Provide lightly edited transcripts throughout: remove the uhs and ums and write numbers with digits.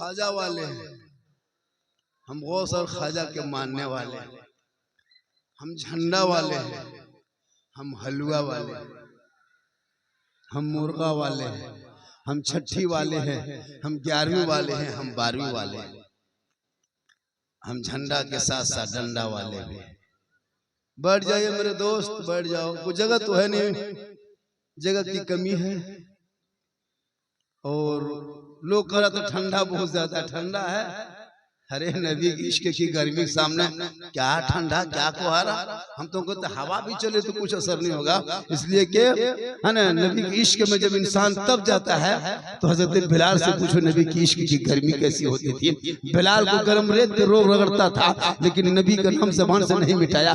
ख्वाजा वाले हैं, हम गौस और ख्वाजा के मानने वाले हैं, हम झंडा वाले हैं, हम हलवा वाले हैं, हम मुर्गा वाले हैं, हम छठी वाले हैं, हम 11वीं वाले हैं, हम 12वीं वाले हैं, हम झंडा के साथ साथ डंडा वाले भी। बैठ जाइए मेरे दोस्त, बैठ जाओ। कोई जगह तो है नहीं, जगह की कमी है। और लोग कह रहा था ठंडा बहुत ज्यादा, ठंडा है। अरे नबी की इश्क की गर्मी के सामने क्या ठंडा, क्या कोहरा। हम तो कहते हवा भी चले तो कुछ असर नहीं होगा, इसलिए कि है ना, नबी की इश्क में जब इंसान तब जाता है तो हजरत बिलाल से पूछो नबी की इश्क की गर्मी कैसी होती थी। बिलाल को गर्म रेत पे रोग रगड़ता था, लेकिन नबी का नाम ज़बान से नहीं मिटाया।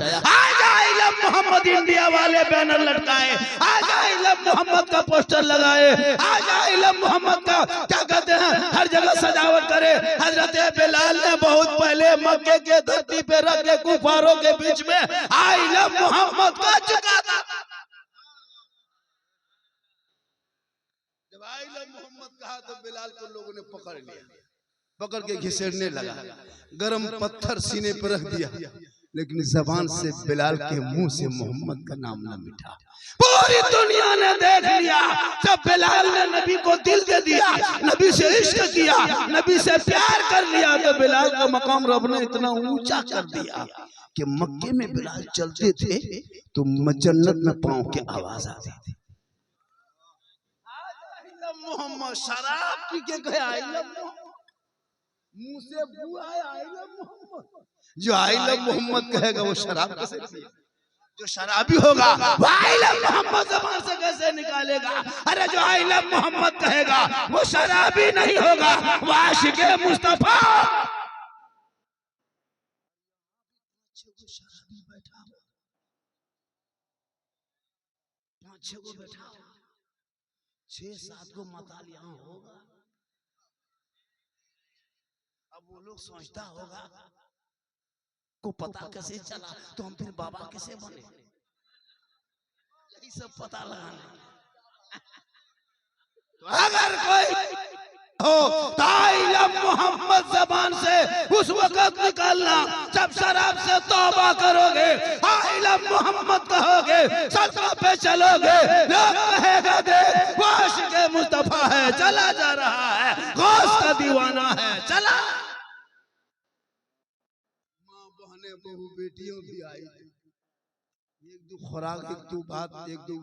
मोहम्मद इंडिया वाले बैनर लटकाए, आजा इलम मोहम्मद का पोस्टर लगाए, आजा इलम मोहम्मद का क्या कहते हैं हर जगह सजावट करे। हजरत बिलाल ने बहुत पहले मक्के के धरती पे रख के कुफारों के बीच में इलम मोहम्मद का चुका था। जब इलम मोहम्मद कहा तो बिलाल को लोगों ने पकड़ लिया, पकड़ के घिसेड़ने लगा, गरम पत्थर सीने पर रख दिया, लेकिन जबान से बिलाल के मुंह से मोहम्मद का नाम न मिटा। पूरी दुनिया ने देख लिया जब बिलाल ने नबी को दिल दे दिया, नबी से इश्क किया, नबी से प्यार कर लिया, तो बिलाल का मकाम रब ने इतना ऊंचा कर दिया कि मक्के में बिलाल चलते थे तो जन्नत में पांव की आवाज आती थी। मोहम्मद शराब पी के गया, मुंह से बू आया, जो आइलम मोहम्मद कहेगा वो शराब कैसे पिएगा? जो शराबी होगा वो आइलम मोहम्मद ज़बान से कैसे निकालेगा? अरे जो आइलम मोहम्मद कहेगा वो शराबी नहीं होगा, वो आशिक़े मुस्तफा। शराबी बैठा, 5-6 को बैठा, 6-7 को मताल यहाँ होगा। अब वो लोग सोचता होगा को पता कैसे चला तो हम फिर बाबा कैसे बने, यही सब पता लगाना। तो अगर कोई हो तो मोहम्मद ज़बान से उस वक्त निकालना जब शराब से तौबा करोगे, इलम मोहम्मद कहोगे, सड़कों पे चलोगे, लोग कहेगा देख वो आशिक़े मुस्तफा है, चला जा रहा है, गौस का दीवाना है, चला। बहु बेटियों भी आई, एक दो खुराक, एक दो बात, एक दो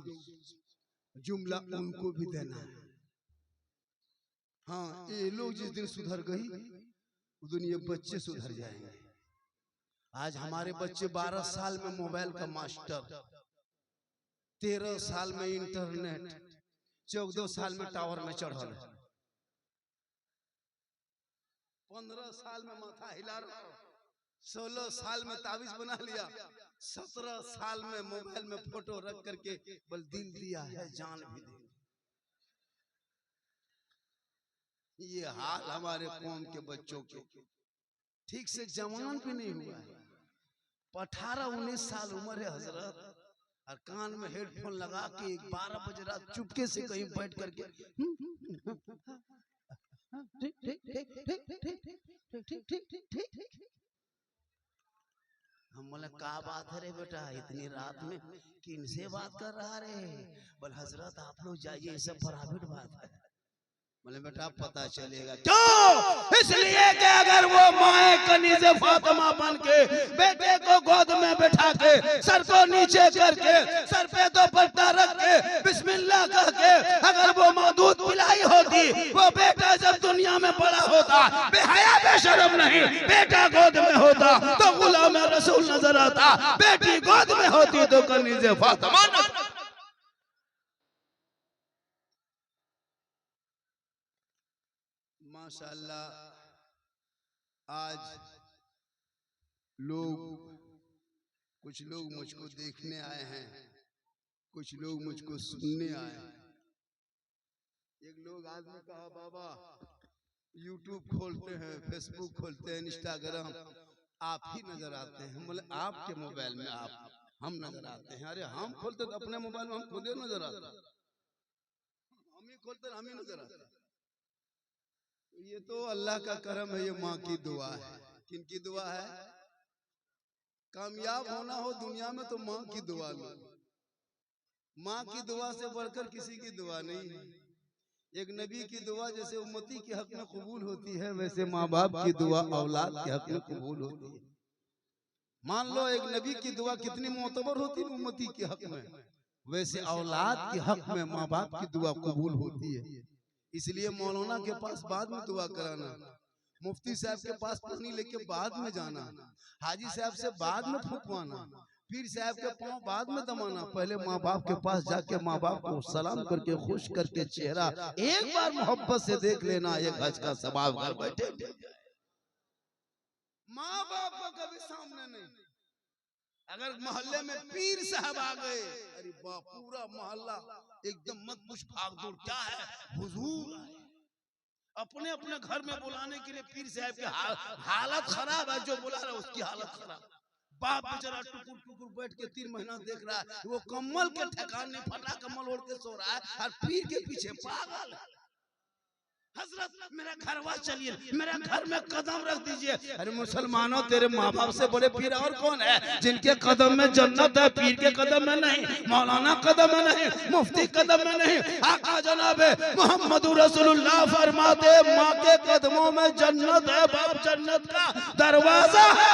जुमला उनको भी देना है। हाँ, ये लोग जिस दिन सुधर गई उस दिन ये बच्चे सुधर जाएंगे। आज हमारे बच्चे 12 साल में मोबाइल का मास्टर, 13 साल में इंटरनेट, 14 साल में टावर में चढ़ल, 15 साल में माथा हिला रहा, 16 साल में तावीज बना लिया, 17 साल में मोबाइल में फोटो रख करके बल दिल दिया है जान भी दे। ये हाल हमारे कौम के बच्चों के, ठीक से जवान भी नहीं हुआ है, 18-19 साल उम्र है हजरत, और कान में हेडफोन लगा के 12 बजे रात चुपके से कहीं बैठ करके ठीक ठीक ठीक ठीक ठीक ठीक ठीक ठीक। हम बोले क्या बात है रे बेटा, इतनी रात में किनसे बात कर रहा रे? बोले हजरत आप लोग जाइए, ये सब प्राइवेट बात है। बोले बेटा पता चलेगा। क्यों? इसलिए कि अगर वो माए कनीज़े फातिमा बन के बेटे को गोद में बैठा के, सर को नीचे करके, सर पे दुपट्टा रख के, बिस्मिल्लाह कह के अगर वो दूध पिलाई होती, वो बेटा जब दुनिया में बड़ा होता, बेहया बेशरम नहीं, बेटा गोद में होता तो गुलाम रसूल नजर आता, बेटी गोद में होती तो कनीज़े फातिमा नजर। माशाअल्लाह आज लोग, कुछ लोग मुझको देखने आए हैं, कुछ लोग मुझको सुनने आए हैं। एक लोग आदमी कहा बाबा यूट्यूब खोलते हैं, फेसबुक खोलते हैं, इंस्टाग्राम, आप ही नजर आते हैं। बोले आपके मोबाइल में आप, हम नजर आते हैं? अरे हम खोलते तो अपने मोबाइल में हम खुद ही नजर आते, हम ही खोलते हम ही नजर आते। ये तो अल्लाह का करम है, ये माँ की दुआ है। किन की दुआ है? कामयाब होना हो दुनिया में तो माँ की दुआ लो। माँ की दुआ से बढ़कर किसी की दुआ नहीं है। एक नबी की दुआ जैसे उम्मती के हक में कबूल होती है, वैसे माँ बाप की दुआ औलाद के हक में कबूल होती है। मान लो एक नबी की दुआ कितनी मोतबर होती है उम्मती के हक में, वैसे औलाद के हक में माँ बाप की दुआ कबूल होती है। इसलिए मौलाना के पास बाद में दुआ कराना, मुफ्ती साहब के पास पानी लेके बाद में जाना, हाजी साहब से बाद में फूकवाना, पीर साहब के पांव बाद में दबाना, पहले माँ बाप के पास जाके माँ बाप को सलाम करके खुश करके चेहरा एक बार मोहब्बत से देख लेना, एक हज का सवाब घर बैठे। माँ बाप को कभी सामने नहीं। अगर मोहल्ले में पीर साहब आ गए, अरे बाप, पूरा मोहल्ला एकदम मत पूछ भाग दौड़, क्या है हुजूर आए। अपने अपने घर में बुलाने के लिए पीर साहब की हालत खराब है, जो बुला रहा है उसकी हालत खराब। बाप बेचारा टुकुर टुकुर बैठ के 3 महीना देख रहा है, वो कम्बल के ठिकाने नहीं फटा, कम्बल ओढ़ के सो रहा है और पीर के पीछे पागल है। हजरत मेरा घरवा चलिए, मेरा घर में कदम रख दीजिए। अरे मुसलमानों, तेरे माँ बाप से बड़े पीर और कौन है? जिनके कदम में जन्नत है, पीर के कदम में नहीं, मौलाना कदम में नहीं, मुफ्ती कदम में नहीं। आका जनाब मोहम्मद रसूलुल्लाह फरमाते, माँ के कदमों में जन्नत है, बाप जन्नत का दरवाजा है।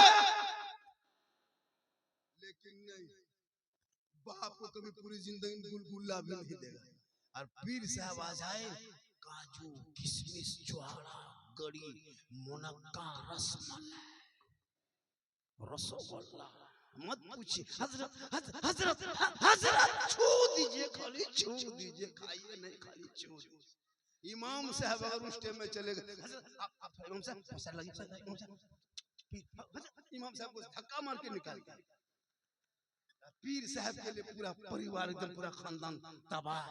लेकिन नहीं, बाप को कभी पूरी जिंदगी गुलगुला भी नहीं देगा। और पीर साहब आ जाए, काजू किशमिश ज्वाला गड़ी मुनक्का रसमलाई रसगुल्ला मत पूछिए। हजरत हजरत हजरत छू दीजिए, खाली छू दीजिए, खाइए नहीं, खाली छू दीजिए। इमाम साहब अगर उस टाइम में चले गए, हजरत इमाम साहब पैसा लगी, इमाम साहब को धक्का मार के निकाल दिया। पीर साहब के लिए पूरा परिवार एकदम पूरा खानदान तबाह।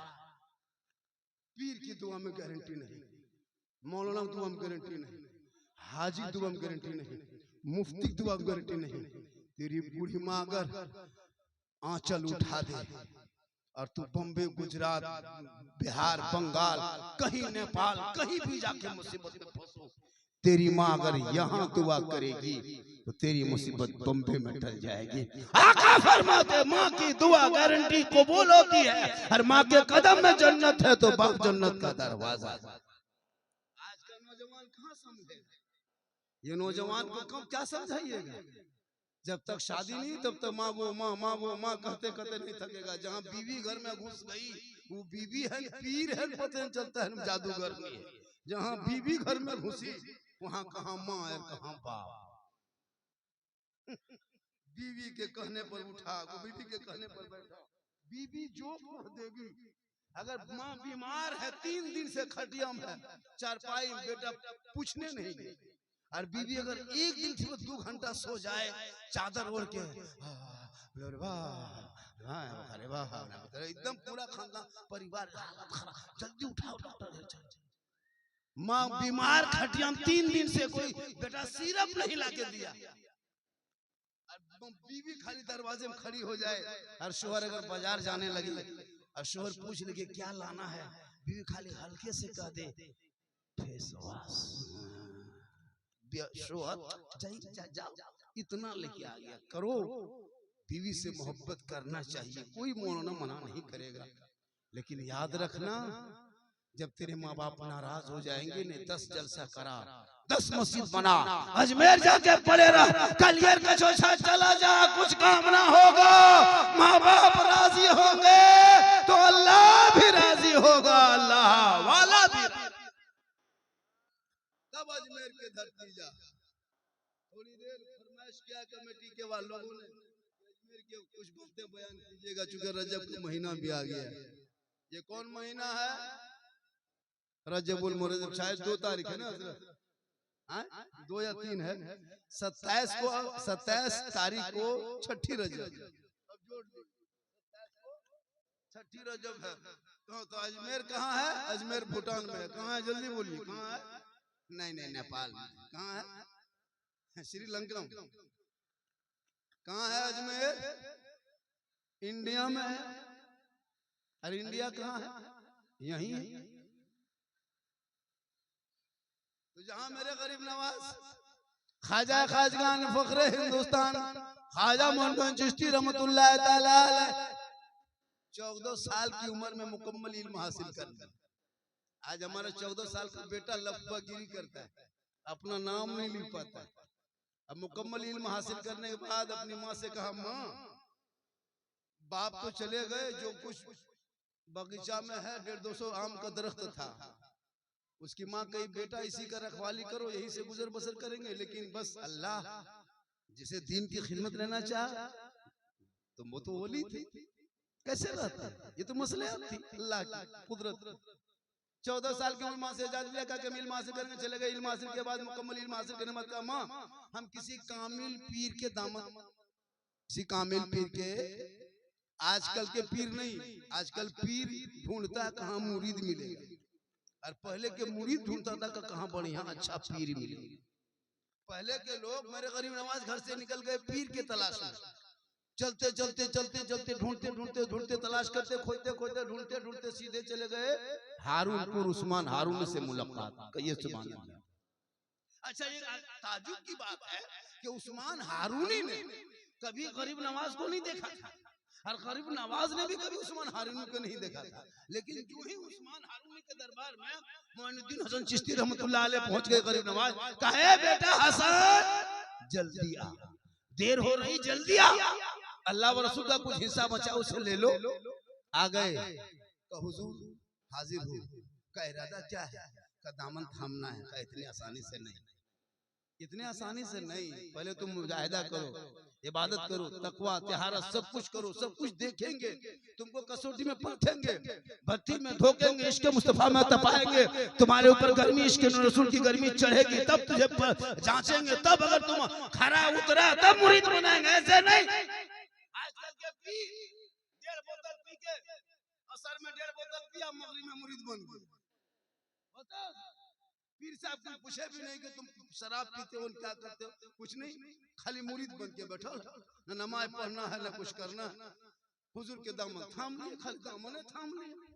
पीर की दुआ में गारंटी नहीं, मौलाना की दुआ में गारंटी नहीं, हाजी की दुआ में गारंटी नहीं, मुफ्ती की दुआ में गारंटी नहीं। तेरी बूढ़ी माँ अगर आंचल उठा दे और तू बम्बे, गुजरात, बिहार, बंगाल, कहीं नेपाल, कहीं भी जाके मुसीबत में फंसो, तेरी माँ अगर यहाँ दुआ करेगी तो तेरी मुसीबत बम्बे में टल जाएगी। आका फरमाते, माँ की दुआ गारंटी कबूल होती है, और माँ के कदम में जन्नत है तो बाप जन्नत का दरवाजा। आज का नौजवान कहाँ समझेगा? ये नौजवान को कब क्या समझाइएगा? जब तक शादी नहीं तब तक माँ वो माँ, माँ वो माँ कहते कहते नहीं थकेगा। जहाँ बीवी घर में घुस गई, वो बीवी है पीर है, पता नहीं चलता है जादूगर नहीं है। जहाँ बीवी घर में घुसी, वहाँ कहाँ माँ है कहाँ बाप। बीवी के कहने पर उठा, बीवी के कहने पर बैठा, बीवी जो कह देगी। अगर माँ बीमार है, 3 दिन से खटिया में है, चारपाई में, बेटा पूछने नहीं गई। और बीवी अगर एक दिन से 2 घंटा सो जाए चादर ओढ़ के, एकदम पूरा खानदान परिवार हालत खराब, जल्दी उठाओ डॉक्टर। माँ बीमार खटिया में 3 दिन से, कोई बेटा सिरप नहीं लाके दिया। बीवी खाली दरवाजे में खड़ी हो जाए, और शोहर अगर बाजार जाने लगे और शोहर पूछ लगे क्या लाना है, बीवी खाली हल्के से कह दे फेस वॉश, शोहर जाओ इतना लेके आ गया। करो, बीवी से मोहब्बत करना चाहिए, कोई मौलाना मना नहीं करेगा। लेकिन याद रखना, जब तेरे माँ बाप नाराज हो जाएंगे ने 10 जलसा करा, 10 मस्जिद बना, अजमेर जाके पड़े रह, कलियर का चोछा चला जा, कुछ काम ना होगा। माँ बाप राजी होंगे तो अल्लाह भी राजी होगा, अल्लाह वाला भी। तब अजमेर के धरती जा। थोड़ी देर फरमाइश किया कमेटी के वालों ने, अजमेर के कुछ बातें बयान कीजिएगा, चूंकि रजब का महीना भी आ गया है। ये कौन महीना है? रजबुल मुरज्जब, शायद 2 तारीख है ना हजरत, 2 या 3 है। 27 तारीख को छठी रजब, अब जोड़ लो, 27 को छठी रजब है। तो अजमेर कहाँ है? अजमेर भूटान में है। कहाँ है जल्दी बोलिए, कहाँ है? नहीं नहीं, नेपाल में। कहाँ है? श्रीलंका में। कहाँ है अजमेर? इंडिया में है। अरे इंडिया कहाँ है? यहीं है। तो जहां मेरे गरीब नवाज ख्वाजा खाजगान फखरे हिंदुस्तान ख्वाजा मोहम्मद चिश्ती रहमतुल्लाह ताला अलैह 14 साल की उम्र में मुकम्मल इल्म हासिल कर लिया। आज हमारा 14 साल का बेटा लफबागिरी करता है, अपना नाम नहीं लिख पाता है। अब मुकम्मल इल्म हासिल करने के बाद अपनी माँ से कहा, माँ बाप तो चले गए, जो कुछ बगीचा में है 150-200 आम का दरख्त था, उसकी माँ कही बेटा इसी का रखवाली करो, यही से गुजर बसर करेंगे। लेकिन बस अल्लाह जिसे दीन की खिदमत लेना चाह तो वो तो वली थी, कैसे रहता है? ये तो मसले थी अल्लाह की कुदरत। 14 साल की उम्र माँ से इजाजत लिया, कहा इल्म हासिल करने चले गए। इल्म हासिल के बाद मुकम्मल इल्म हासिल करने के बाद कहा, माँ हम किसी कामिल पीर के दामन, किसी कामिल पीर के, आजकल के पीर नहीं, आजकल पीर ढूंढता है कहाँ मुरीद मिलेगा, और पहले के मुरीद ढूंढता था कहाँ बढ़िया अच्छा पीर मिलेगा। पहले के लोग मेरे गरीब नवाज घर से निकल गए पीर के तलाश में, चलते चलते चलते चलते ढूंढते ढूंढते ढूंढते तलाश करते खोजते खोजते ढूंढते ढूंढते सीधे चले गए हारूनपुर उस्मान हारून से मुलाकात। कहिए सुभान अल्लाह। अच्छा ये ताजुब की बात है कि उस्मान हारूनी ने कभी गरीब नवाज को नहीं देखा था, और गरीब नवाज ने भी कभी उस्मान हारूनी को नहीं देखा था। लेकिन जो ही उस्मान हारूनी के दरबार में मोइनुद्दीन हसन चिश्ती रहमतुल्लाह अलैह पहुंच गए, गरीब नवाज कहे बेटा हसन जल्दी आ, देर हो रही जल्दी आ, अल्लाह व रसूल का कुछ हिस्सा बचा उसे ले लो। आ गए तो हुजूर हाजिर हो, का इरादा क्या है? का दामन थामना है। का इतनी आसानी से नहीं, इतने आसानी से नहीं, पहले तुम मुजाहिदा करो, इबादत करो, तकवा तिहारत सब कुछ करो, सब कुछ देखेंगे, तुमको कसौटी में परखेंगे, भट्टी में धोखेंगे, इश्क मुस्तफा में तपाएंगे, तुम्हारे ऊपर गर्मी इश्क रसूल की गर्मी चढ़ेगी, तब तुझे जांचेंगे, तब अगर तुम खरा उतरा तब मुरीद बनाएंगे, ऐसे नहीं। आजकल के पीर 1.5 बोतल पी के असर में 1.5 बोतल पिया, मगरिब में मुरीद बन गए। बताओ पीर साहब को पूछे भी नहीं कि तुम शराब पीते हो क्या करते हो, कुछ नहीं, खाली मुरीद बन के बैठा, न नमाज पढ़ना है न कुछ करना। हुजूर के दामन थाम लिए, खाली दामन थाम लिए।